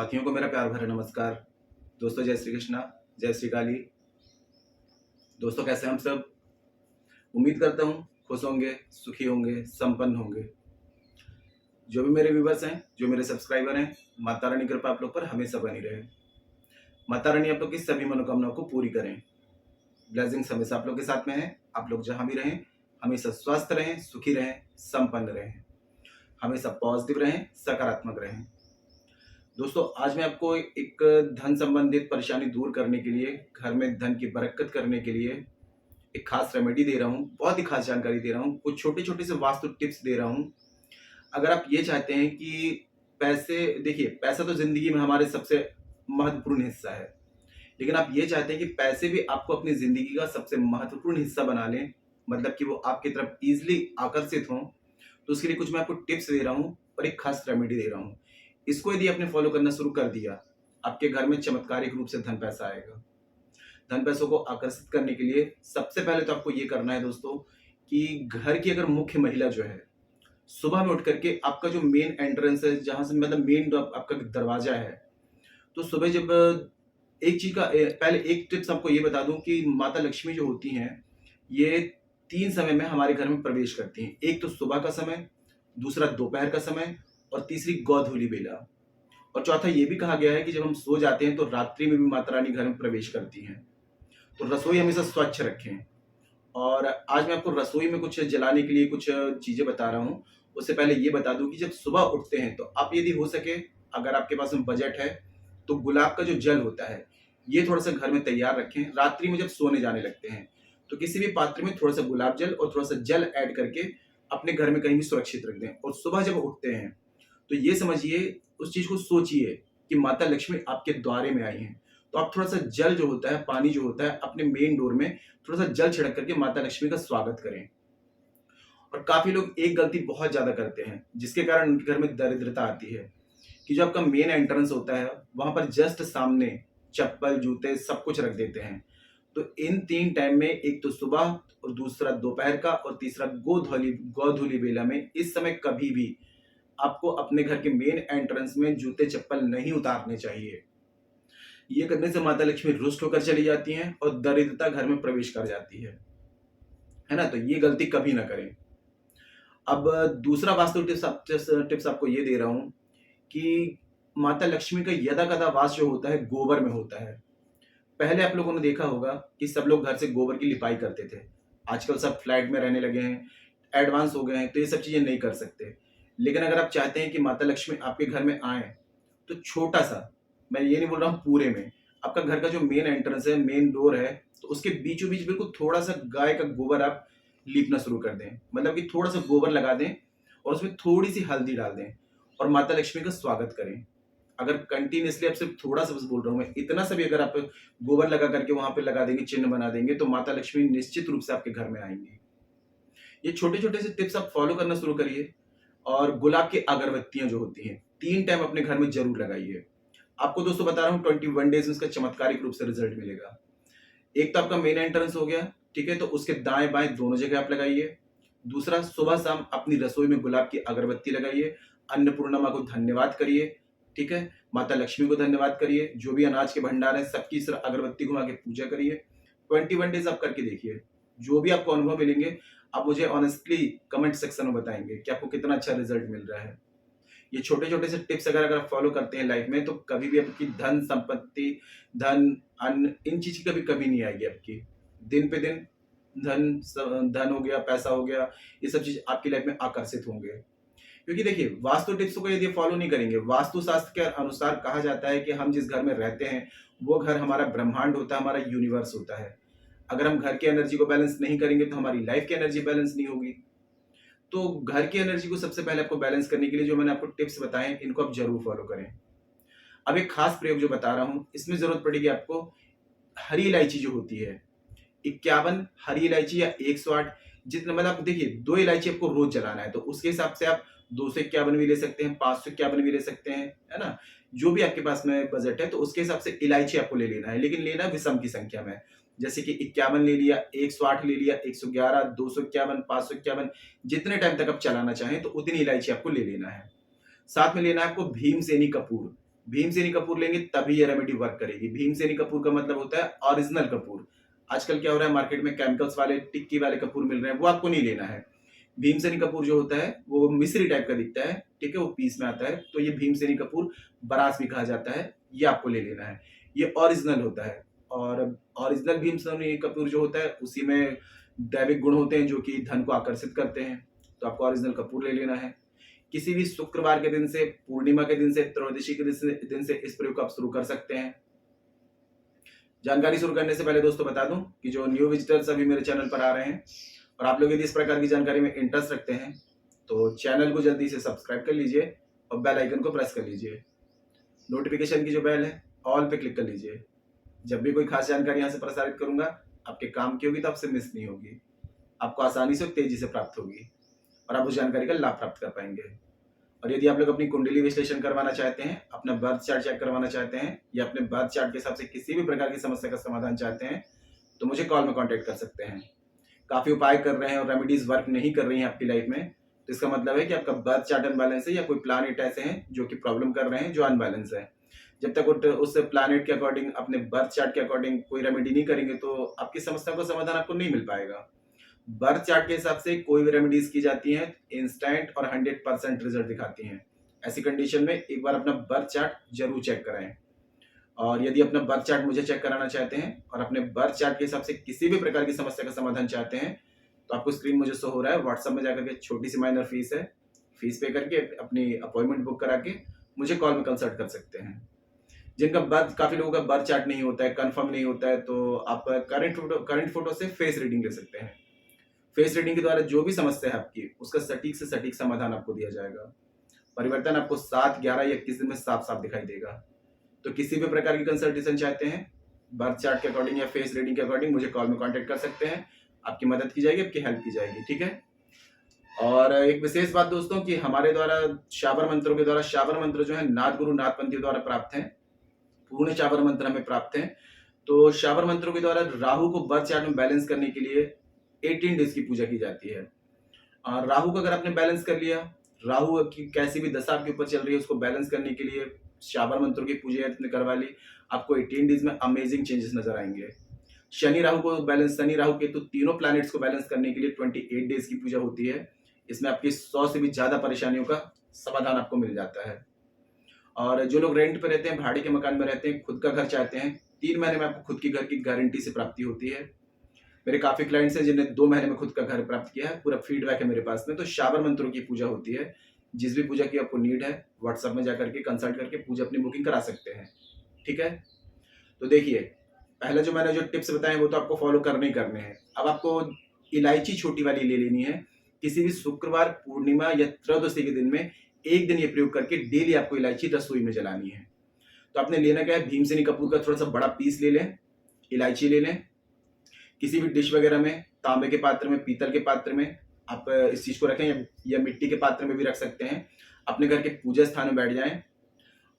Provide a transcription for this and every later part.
साथियों को मेरा प्यार भरा नमस्कार। दोस्तों जय श्री कृष्णा, जय श्री काली। दोस्तों कैसे हैं हम सब? उम्मीद करता हूँ खुश होंगे, सुखी होंगे, संपन्न होंगे। जो भी मेरे व्यूवर्स हैं, जो मेरे सब्सक्राइबर हैं, माता रानी कृपा आप लोग पर हमेशा बनी रहे। माता रानी आप लोग की सभी मनोकामनाओं को पूरी करें। ब्लेसिंग्स हमेशा आप लोग के साथ में है। आप लोग जहाँ भी रहें हमेशा स्वस्थ रहें, सुखी रहें, संपन्न रहें, हमेशा पॉजिटिव रहें, सकारात्मक रहें। दोस्तों आज मैं आपको एक धन संबंधित परेशानी दूर करने के लिए, घर में धन की बरकत करने के लिए एक खास रेमेडी दे रहा हूँ। बहुत ही खास जानकारी दे रहा हूँ, कुछ छोटे छोटे से वास्तु टिप्स दे रहा हूँ। अगर आप ये चाहते हैं कि पैसे, देखिए पैसा तो जिंदगी में हमारे सबसे महत्वपूर्ण हिस्सा है, लेकिन आप ये चाहते हैं कि पैसे भी आपको अपनी जिंदगी का सबसे महत्वपूर्ण हिस्सा बना लें, मतलब कि वो आपकी तरफ इजिली आकर्षित हों, तो उसके लिए कुछ मैं आपको टिप्स दे रहा हूँ और एक खास रेमेडी दे रहा हूँ। इसको यदि आपने फॉलो करना शुरू कर दिया, आपके घर में चमत्कारिक रूप से धन पैसा आएगा। धन पैसों को आकर्षित करने के लिए सबसे पहले तो आपको ये करना है दोस्तों कि घर की अगर मुख्य महिला जो है, सुबह में उठ करके आपका जो मेन एंट्रेंस है, जहां से मतलब मेन आपका दरवाजा है, तो सुबह जब एक चीज का पहले एक टिप्स आपको ये बता दूं कि माता लक्ष्मी जो होती हैं, ये 3 समय में हमारे घर में प्रवेश करती हैं। एक तो सुबह का समय, दूसरा दोपहर का समय और तीसरी गोधूली बेला। और चौथा ये भी कहा गया है कि जब हम सो जाते हैं तो रात्रि में भी माता रानी घर में प्रवेश करती हैं। तो रसोई हमेशा स्वच्छ रखें। और आज मैं आपको रसोई में कुछ जलाने के लिए कुछ चीजें बता रहा हूँ। उससे पहले ये बता दूं कि जब सुबह उठते हैं तो आप यदि हो सके, अगर आपके पास में बजट है, तो गुलाब का जो जल होता है ये थोड़ा सा घर में तैयार रखें। रात्रि में जब सोने जाने लगते हैं तो किसी भी पात्र में थोड़ा सा गुलाब जल और थोड़ा सा जल ऐड करके अपने घर में कहीं भी सुरक्षित रख दें। और सुबह जब उठते हैं तो ये समझिए, उस चीज को सोचिए कि माता लक्ष्मी आपके द्वारे में आई हैं। तो आप थोड़ा सा जल जो होता है, पानी जो होता है, अपने मेन डोर में थोड़ा सा जल छिड़क करके माता लक्ष्मी का स्वागत करें। और काफी लोग एक गलती बहुत ज्यादा करते हैं जिसके कारण उनके घर में दरिद्रता आती है, कि जो आपका मेन एंट्रेंस होता है वहां पर जस्ट सामने चप्पल, जूते सब कुछ रख देते हैं। तो इन 3 टाइम में, एक तो सुबह और दूसरा दोपहर का और तीसरा गोधूली बेला में, इस समय कभी भी आपको अपने घर के मेन एंट्रेंस में जूते चप्पल नहीं उतारने चाहिए। ये करने से माता लक्ष्मी रुष्ट होकर चली जाती हैं और दरिद्रता घर में प्रवेश कर जाती है ना। तो ये गलती कभी ना करें। अब दूसरा वास्तु टिप्स आपको ये दे रहा हूं कि माता लक्ष्मी का यदा कदा वास जो होता है गोबर में होता है। पहले आप लोगों ने देखा होगा कि सब लोग घर से गोबर की लिपाई करते थे। आजकल सब फ्लैट में रहने लगे हैं, एडवांस हो गए हैं, तो ये सब चीजें नहीं कर सकते। लेकिन अगर आप चाहते हैं कि माता लक्ष्मी आपके घर में आए, तो छोटा सा, मैं ये नहीं बोल रहा हूँ पूरे में, आपका घर का जो मेन एंट्रेंस है, मेन डोर है, तो उसके बीचों बीच बिल्कुल थोड़ा सा गाय का गोबर आप लीपना शुरू कर दें। मतलब कि थोड़ा सा गोबर लगा दें और उसमें थोड़ी सी हल्दी डाल दें और माता लक्ष्मी का स्वागत करें। अगर कंटिन्यूसली, आप सिर्फ थोड़ा सा बस बोल रहा हूँ मैं, इतना सा भी अगर आप गोबर लगा करके वहां पे लगा देंगे, चिन्ह बना देंगे, तो माता लक्ष्मी निश्चित रूप से आपके घर में आएंगी। ये छोटे छोटे से टिप्स आप फॉलो करना शुरू करिए। और गुलाब की अगरबत्तियां जो होती हैं 3 टाइम अपने घर में जरूर लगाइए। आपको दोस्तों बता रहा हूँ 21 डेज में इसका चमत्कारिक रूप से रिजल्ट मिलेगा। एक तो आपका मेन एंट्रेंस हो गया, ठीक है, तो उसके दाएं बाएं दोनों जगह आप लगाइए। दूसरा, सुबह शाम अपनी रसोई में गुलाब की अगरबत्ती लगाइए। अन्नपूर्णा माँ को धन्यवाद करिए, ठीक है, माता लक्ष्मी को धन्यवाद करिए। जो भी अनाज के भंडार है सबकी इस अगरबत्ती घुमा के पूजा करिए। 21 डेज आप करके देखिए, जो भी आपको अनुभव मिलेंगे आप मुझे ऑनेस्टली कमेंट सेक्शन में बताएंगे कि आपको कितना अच्छा रिजल्ट मिल रहा है। ये छोटे छोटे से टिप्स अगर आप फॉलो करते हैं लाइफ में, तो कभी भी आपकी धन संपत्ति, धन, अन्न, इन चीज की कभी कमी नहीं आएगी आपकी। दिन पे दिन धन हो गया, पैसा हो गया, ये सब चीज आपकी लाइफ में आकर्षित होंगे। क्योंकि देखिए, वास्तु टिप्स को यदि फॉलो नहीं करेंगे, वास्तु शास्त्र के अनुसार कहा जाता है कि हम जिस घर में रहते हैं वो घर हमारा ब्रह्मांड होता है, हमारा यूनिवर्स होता है। अगर हम घर की एनर्जी को बैलेंस नहीं करेंगे तो हमारी लाइफ की एनर्जी बैलेंस नहीं होगी। तो घर की एनर्जी को सबसे पहले आपको बैलेंस करने के लिए जो मैंने आपको टिप्स बताए, इनको आप जरूर फॉलो करें। अब एक खास प्रयोग जो बता रहा हूं, इसमें जरूरत पड़ेगी आपको हरी इलायची जो होती है, 51 हरी इलायची या 108, जितना, मतलब देखिए 2 इलायची आपको रोज जलाना है, तो उसके हिसाब से आप 251 भी ले सकते हैं, 551 भी ले सकते हैं, है ना। जो भी आपके पास में बजट है तो उसके हिसाब से इलायची आपको ले लेना है, लेकिन लेना विषम की संख्या में। जैसे कि 51 ले लिया, 108 ले लिया, 111, 251, 551, जितने टाइम तक आप चलाना चाहें तो उतनी इलायची आपको ले लेना है। साथ में लेना है आपको भीमसेनी कपूर। भीमसेनी कपूर लेंगे तभी ये रेमेडी वर्क करेगी। भीमसेनी कपूर का मतलब होता है ओरिजिनल कपूर। आजकल क्या हो रहा है, मार्केट में केमिकल्स वाले टिक्की वाले कपूर मिल रहे हैं, वो आपको नहीं लेना है। भीमसेनी कपूर जो होता है वो मिस्री टाइप का दिखता है, ठीक है, वो पीस में आता है, तो ये भीमसेनी कपूर बरास भी कहा जाता है, ये आपको ले लेना है। ये ओरिजिनल होता है। और ओरिजिनल भीमसेनी कपूर जो होता है उसी में दैविक गुण होते हैं जो कि धन को आकर्षित करते हैं, तो आपको ओरिजिनल कपूर ले लेना है। किसी भी शुक्रवार के दिन से, पूर्णिमा के दिन से, त्रयोदशी के दिन से इस प्रयोग को आप शुरू कर सकते हैं। जानकारी शुरू करने से पहले दोस्तों बता दूं कि जो न्यू विजिटर्स अभी मेरे चैनल पर आ रहे हैं और आप लोग यदि इस प्रकार की जानकारी में इंटरेस्ट रखते हैं तो चैनल को जल्दी से सब्सक्राइब कर लीजिए और बेल आइकन को प्रेस कर लीजिए। नोटिफिकेशन की जो बेल है ऑल पे क्लिक कर लीजिए। जब भी कोई खास जानकारी यहाँ से प्रसारित करूंगा आपके काम की होगी तो आपसे मिस नहीं होगी, आपको आसानी से और तेजी से प्राप्त होगी और आप उस जानकारी का लाभ प्राप्त कर पाएंगे। और यदि आप लोग अपनी कुंडली विश्लेषण करवाना चाहते हैं, अपना बर्थ चार्ट चेक करवाना चाहते हैं या अपने बर्थ चार्ट के हिसाब से किसी भी प्रकार की समस्या का समाधान चाहते हैं तो मुझे कॉल में कांटेक्ट कर सकते हैं। काफी उपाय कर रहे हैं और रेमेडीज वर्क नहीं कर रही हैं आपकी लाइफ में, तो इसका मतलब है कि आपका बर्थ चार्ट अनबैलेंस है या कोई प्लैनेट ऐसे हैं जो कि प्रॉब्लम कर रहे हैं, जो अनबैलेंस है। जब तक उस प्लैनेट के अकॉर्डिंग, अपने बर्थ चार्ट के अकॉर्डिंग कोई रेमेडी नहीं करेंगे तो आपकी समस्या का समाधान आपको नहीं मिल पाएगा। बर्थ चार्ट के हिसाब से कोई भी रेमेडीज की जाती हैं इंस्टेंट और 100% रिजल्ट दिखाती हैं। ऐसी कंडीशन में एक बार अपना बर्थ चार्ट जरूर चेक कराएं। और यदि अपना बर्थ चार्ट मुझे चेक कराना चाहते हैं और अपने बर्थ चार्ट के हिसाब से किसी भी प्रकार की समस्या का समाधान चाहते हैं तो आपको स्क्रीन मुझे शो हो रहा है, व्हाट्सएप में जाकर के छोटी सी माइनर फीस है, फीस पे करके अपनी अपॉइंटमेंट बुक करा के मुझे कॉल में कंसल्ट कर सकते हैं। जिनका बर्थ, काफी लोगों का बर्थ चार्ट नहीं होता है, कंफर्म नहीं होता है, तो आप करंट फोटो से फेस रीडिंग ले सकते हैं। फेस रीडिंग के द्वारा जो भी समस्या है आपकी उसका सटीक से सटीक समाधान आपको दिया जाएगा। परिवर्तन आपको 7, 11 या 21 दिन में साफ साफ दिखाई देगा। तो किसी भी प्रकार की कंसल्टेशन चाहते हैं बर्थ चार्ट के अकॉर्डिंग या फेस रीडिंग के अकॉर्डिंग मुझे कॉल में कांटेक्ट कर सकते हैं। आपकी मदद की जाएगी, आपकी हेल्प की जाएगी, ठीक है। और एक विशेष बात दोस्तों कि हमारे द्वारा शाबर मंत्रों के द्वारा, शाबर मंत्र जो है नाथ गुरु नाथपंथियों द्वारा प्राप्त हैं, पूर्ण शाबर मंत्र हमें प्राप्त हैं। तो शाबर मंत्रों के द्वारा राहु को बर्थ चार्ट में बैलेंस करने के लिए 18 डेज की पूजा की जाती है। और राहु को अगर आपने बैलेंस कर लिया, राहु की कैसी भी दशा आपके ऊपर चल रही है उसको बैलेंस करने के लिए शाबर मंत्रों की पूजा आपने करवा ली, आपको 18 डेज में अमेजिंग चेंजेस नजर आएंगे। शनि राहु को बैलेंस, शनि राहु के तो तीनों प्लैनेट्स को बैलेंस करने के लिए 28 डेज की पूजा होती है। इसमें आपकी 100 से भी ज्यादा परेशानियों का समाधान आपको मिल जाता है। और जो लोग रेंट पे रहते हैं, भाड़े के मकान में रहते हैं, खुद का घर चाहते हैं, 3 महीने में आपको खुद की घर की गारंटी से प्राप्ति होती है। मेरे काफी क्लाइंट्स हैं जिन्हें 2 महीने में खुद का घर प्राप्त किया है, पूरा फीडबैक है मेरे पास में। तो शाबर मंत्रों की पूजा होती है। जिस भी पूजा की आपको नीड है व्हाट्सएप में जाकर के कंसल्ट करके पूजा अपनी बुकिंग करा सकते हैं, ठीक है। तो देखिए, पहले जो मैंने जो टिप्स बताए वो तो आपको फॉलो करने ही करने हैं। अब आपको इलायची छोटी वाली ले लेनी है। किसी भी शुक्रवार, पूर्णिमा या त्रयोदशी के दिन में एक दिन ये प्रयोग करके डेली आपको इलायची रसोई में जलानी है। तो आपने लेना क्या है, भीमसेनी कपूर का थोड़ा सा बड़ा पीस ले लें, इलायची ले लें, किसी भी डिश वगैरह में, तांबे के पात्र में, पीतल के पात्र में आप इस चीज को रखें या मिट्टी के पात्र में भी रख सकते हैं। अपने घर के पूजा स्थान में बैठ जाएं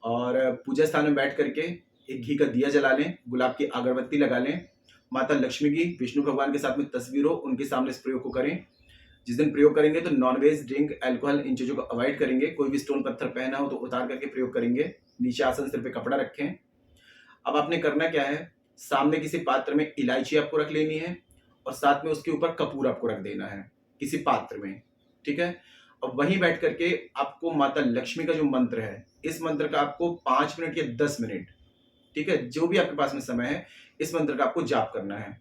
और पूजा स्थान में बैठ करके एक घी का दिया जला लें, गुलाब की अगरबत्ती लगा लें, माता लक्ष्मी की, विष्णु भगवान के साथ में तस्वीर हो, उनके सामने इस प्रयोग को करें। जिस दिन प्रयोग करेंगे तो नॉनवेज, ड्रिंक, अल्कोहल, इन चीजों को अवॉइड करेंगे। कोई भी स्टोन पत्थर पहना हो तो उतार करके प्रयोग करेंगे। नीचे आसन सिर पे कपड़ा रखें। अब आपने करना क्या है, सामने किसी पात्र में इलायची आपको रख लेनी है और साथ में उसके ऊपर कपूर आपको रख देना है किसी पात्र में, ठीक है। और वहीं बैठ करके आपको माता लक्ष्मी का जो मंत्र है, इस मंत्र का आपको 5 मिनट या 10 मिनट, ठीक है, जो भी आपके पास में समय है, इस मंत्र का आपको जाप करना है।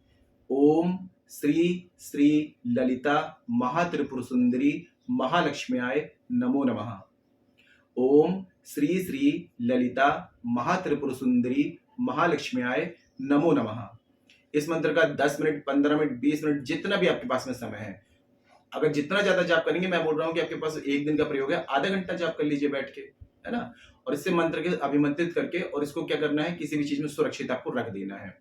ओम श्री श्री ललिता महात्रिपुर सुंदरी महालक्ष्म्याय नमो नमः। ओम श्री श्री ललिता महात्रिपुर सुंदरी महालक्ष्म्याय नमो नमः। इस मंत्र का 10 मिनट, 15 मिनट, 20 मिनट, जितना भी आपके पास में समय है, अगर जितना ज्यादा जाप करेंगे, मैं बोल रहा हूँ कि आपके पास एक दिन का प्रयोग है, आधा घंटा जाप कर लीजिए बैठ के, है ना। और इससे मंत्र के अभिमंत्रित करके और इसको क्या करना है, किसी भी चीज में सुरक्षित आपको रख देना है।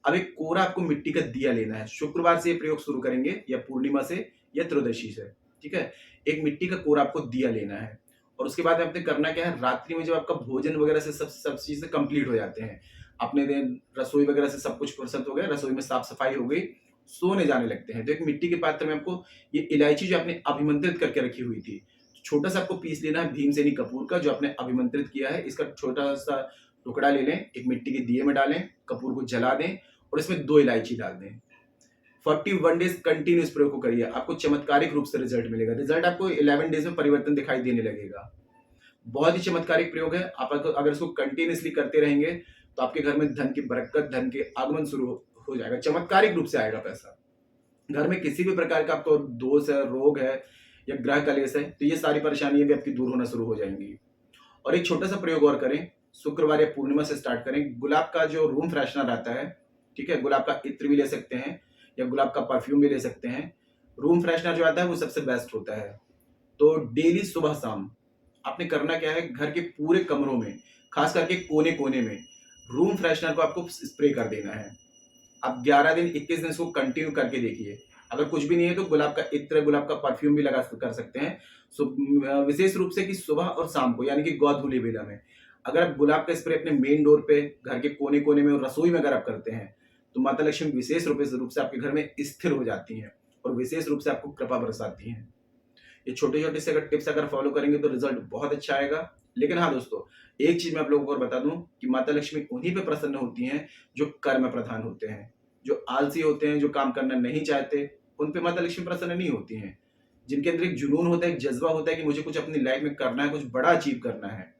अब एक कोरा आपको मिट्टी का दिया लेना है। शुक्रवार से ये प्रयोग शुरू करेंगे या पूर्णिमा से या त्रयोदशी से, ठीक है। एक मिट्टी का कोरा आपको दिया लेना है और उसके बाद आपने करना क्या है, रात्रि में जब आपका भोजन वगैरह से सब चीजें कंप्लीट हो जाते हैं, अपने दिन रसोई वगैरह से सब कुछ फुर्सत हो गया, रसोई में साफ सफाई हो गई, सोने जाने लगते हैं, तो एक मिट्टी के पात्र में आपको ये इलायची जो आपने अभिमंत्रित करके रखी हुई थी, छोटा सा आपको पीस लेना है भीमसेनी कपूर का, जो आपने अभिमंत्रित किया है। इसका छोटा सा टुकड़ा ले लें, एक मिट्टी के दिए में डालें, कपूर को जला दें और इसमें 2 इलायची डाल दें। 41 डेज कंटिन्यू इस प्रयोग को करिए, आपको चमत्कारिक रूप से रिजल्ट मिलेगा। रिजल्ट आपको 11 डेज में परिवर्तन दिखाई देने लगेगा। बहुत ही चमत्कारिक प्रयोग है। आप अगर इसको कंटिन्यूअसली करते रहेंगे तो आपके घर में धन की बरकत, धन के आगमन शुरू हो जाएगा। चमत्कारिक रूप से आएगा पैसा। घर में किसी भी प्रकार का आपको दोष है, रोग है या ग्रह कलेश है, तो ये सारी परेशानियां भी आपकी दूर होना शुरू हो जाएंगी। और एक छोटा सा प्रयोग और करें, शुक्रवार या पूर्णिमा से स्टार्ट करें। गुलाब का जो रूम फ्रेशनर आता है, ठीक है, गुलाब का इत्र भी ले सकते हैं या गुलाब का परफ्यूम भी ले सकते हैं। रूम फ्रेशनर जो आता है वो सबसे बेस्ट होता है। तो डेली सुबह शाम आपने करना क्या है, घर के पूरे कमरों में, खास करके कोने कोने में रूम फ्रेशनर को आपको स्प्रे कर देना है। आप 11 दिन 21 दिन इसको कंटिन्यू करके देखिए। अगर कुछ भी नहीं है तो गुलाब का इत्र, गुलाब का परफ्यूम भी लगा कर सकते हैं। विशेष रूप से कि सुबह और शाम को, यानी कि गोधूली बेला में अगर आप गुलाब का स्प्रे अपने मेन डोर पे, घर के कोने कोने में और रसोई में अगर आप करते हैं तो माता लक्ष्मी विशेष रूप से आपके घर में स्थिर हो जाती हैं और विशेष रूप से आपको कृपा बरसाती हैं। ये छोटे छोटे से अगर टिप्स अगर फॉलो करेंगे तो रिजल्ट बहुत अच्छा आएगा। लेकिन हाँ दोस्तों, एक चीज मैं आप लोगों को और बता दूं कि माता लक्ष्मी उन्हीं पे प्रसन्न होती हैं जो कर्म प्रधान होते हैं। जो आलसी होते हैं, जो काम करना नहीं चाहते, उन पे माता लक्ष्मी प्रसन्न नहीं होती हैं। जिनके अंदर एक जुनून होता है, एक जज्बा होता है कि मुझे कुछ अपनी लाइफ में करना है, कुछ बड़ा अचीव करना है।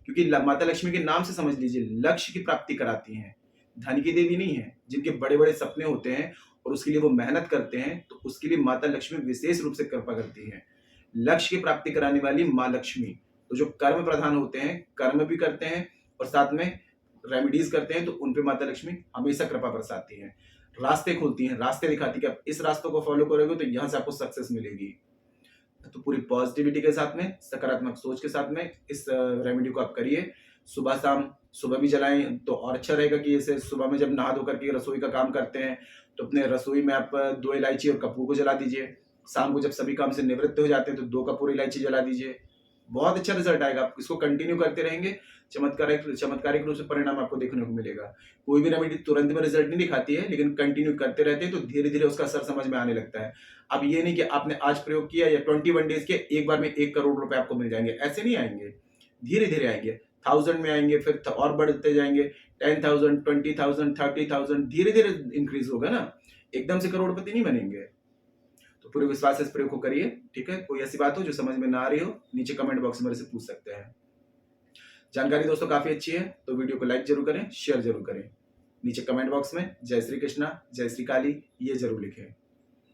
क्योंकि माता लक्ष्मी के नाम से समझ लीजिए, लक्ष्य की प्राप्ति कराती हैं। धन की देवी नहीं है। जिनके बड़े बड़े सपने होते हैं और उसके लिए वो मेहनत करते हैं, तो उसके लिए माता लक्ष्मी विशेष रूप से कृपा करती है। लक्ष्य की प्राप्ति कराने वाली माँ लक्ष्मी, तो जो कर्म प्रधान होते हैं, कर्म भी करते हैं और साथ में रेमेडीज करते हैं, तो उन पे माता लक्ष्मी हमेशा कृपा बरसाती है। रास्ते खोलती हैं, रास्ते दिखाती है कि आप इस रास्तों को फॉलो करोगे तो यहाँ से आपको सक्सेस मिलेगी। तो पूरी पॉजिटिविटी के साथ में, सकारात्मक सोच के साथ में इस रेमेडी को आप करिए। सुबह शाम, सुबह भी जलाएं तो और अच्छा रहेगा कि जैसे सुबह में जब नहा धो करके रसोई का काम करते हैं तो अपने रसोई में आप 2 इलायची और कपूर को जला दीजिए। शाम को जब सभी काम से निवृत्त हो जाते हैं तो 2 कपूर इलायची जला दीजिए। बहुत अच्छा रिजल्ट आएगा। आप इसको कंटिन्यू करते रहेंगे, चमत्कारिक रूप से परिणाम आपको देखने को मिलेगा। कोई भी रेमेडी तुरंत में रिजल्ट नहीं दिखाती है, लेकिन कंटिन्यू करते रहते हैं तो धीरे धीरे उसका असर समझ में आने लगता है। अब ये नहीं कि आपने आज प्रयोग किया या 21 डेज के एक बार में 1 करोड़ रुपए आपको मिल जाएंगे, ऐसे नहीं आएंगे। धीरे धीरे आएंगे, 1000 में आएंगे, फिर और बढ़ते जाएंगे, 10,000, 20,000, 30,000, धीरे धीरे इंक्रीज होगा ना। एकदम से करोड़पति नहीं बनेंगे। तो पूरे विश्वास से इस प्रयोग को करिए, ठीक है। कोई ऐसी बात हो जो समझ में ना आ रही हो, नीचे कमेंट बॉक्स में मेरे से पूछ सकते हैं। जानकारी दोस्तों काफी अच्छी है तो वीडियो को लाइक जरूर करें, शेयर जरूर करें। नीचे कमेंट बॉक्स में जय श्री कृष्णा, जय श्री काली ये जरूर लिखें।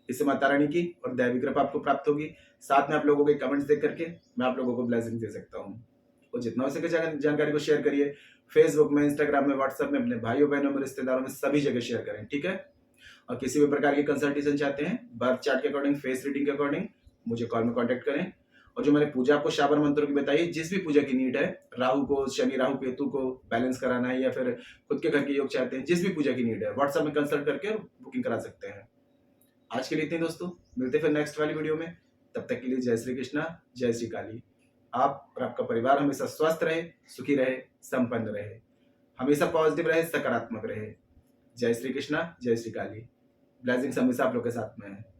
इससे माता रानी की और दैवी कृपा आपको प्राप्त होगी। साथ में आप लोगों के कमेंट्स देख करके मैं आप लोगों को ब्लेसिंग दे सकता हूँ। और जितना हो सके जानकारी को शेयर करिए। फेसबुक में, इंस्टाग्राम में, व्हाट्सएप में, अपने भाइयों बहनों में, रिश्तेदारों में, सभी जगह शेयर करें, ठीक है। और किसी भी प्रकार की कंसल्टेशन चाहते हैं, बर्थ चार्ट के अकॉर्डिंग, फेस रीडिंग के अकॉर्डिंग, मुझे कॉल में कांटेक्ट करें। और जो मैंने पूजा आपको शाबर मंत्रों की बताई, जिस भी पूजा की नीड है, राहु को, शनि राहु केतु को बैलेंस कराना है या फिर खुद के घर के योग चाहते हैं, जिस भी पूजा की नीड है, व्हाट्सएप में कंसल्ट करके बुकिंग करा सकते हैं। आज के लिए इतने दोस्तों, मिलते फिर नेक्स्ट वाली वीडियो में। तब तक के लिए जय श्री कृष्णा, जय श्री काली। आप और आपका परिवार हमेशा स्वस्थ रहे, सुखी रहे, संपन्न रहे, हमेशा पॉजिटिव रहे, सकारात्मक रहे। जय श्री कृष्णा, जय श्री काली। ब्लेसिंग्स हमेशा आप लोग के साथ में है।